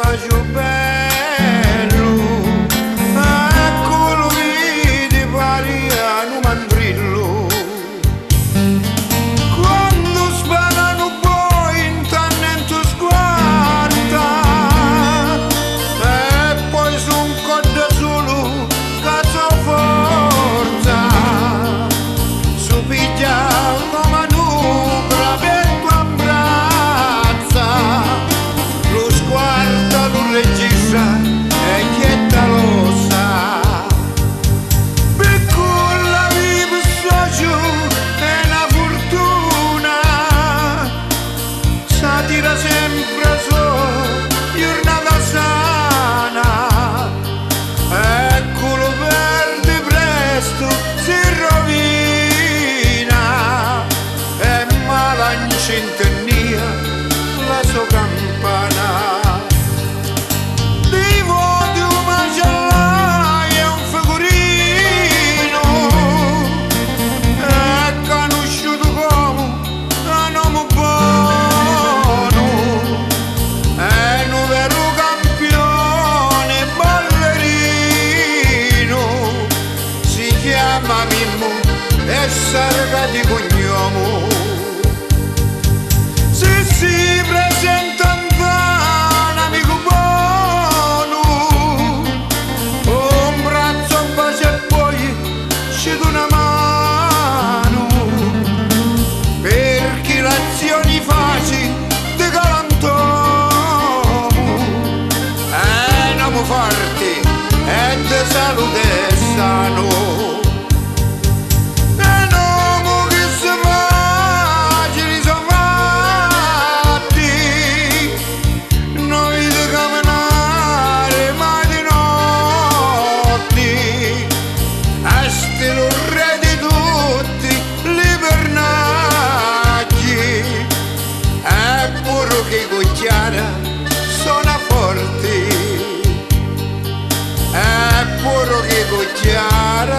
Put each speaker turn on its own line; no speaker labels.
piace bello, eccolo che ti pare a un mandrillo. Quando sparano poi intannento sguarda, e poi su un coda solo cazzo forza, su piglia una manovra per tua abbraccia, lo sguardo lo registra e chietta lo sa. Piccola vivo socio è una fortuna, sa tira sempre su giornata sana, eccolo perde presto si rovina e malancia in tennia la sua campana. Vivo di un macellaio e un figurino, è conosciuto come un uomo buono, è un vero campione ballerino, si chiama Mimmo e sarga di cognome. Se si presenta un amico buono, un braccio, un bacio e poi ci dà una mano, perché le azioni facili di galantuomo è un uomo forte e di salute sano. Che cucchiara suona forte, è puro che cucchiara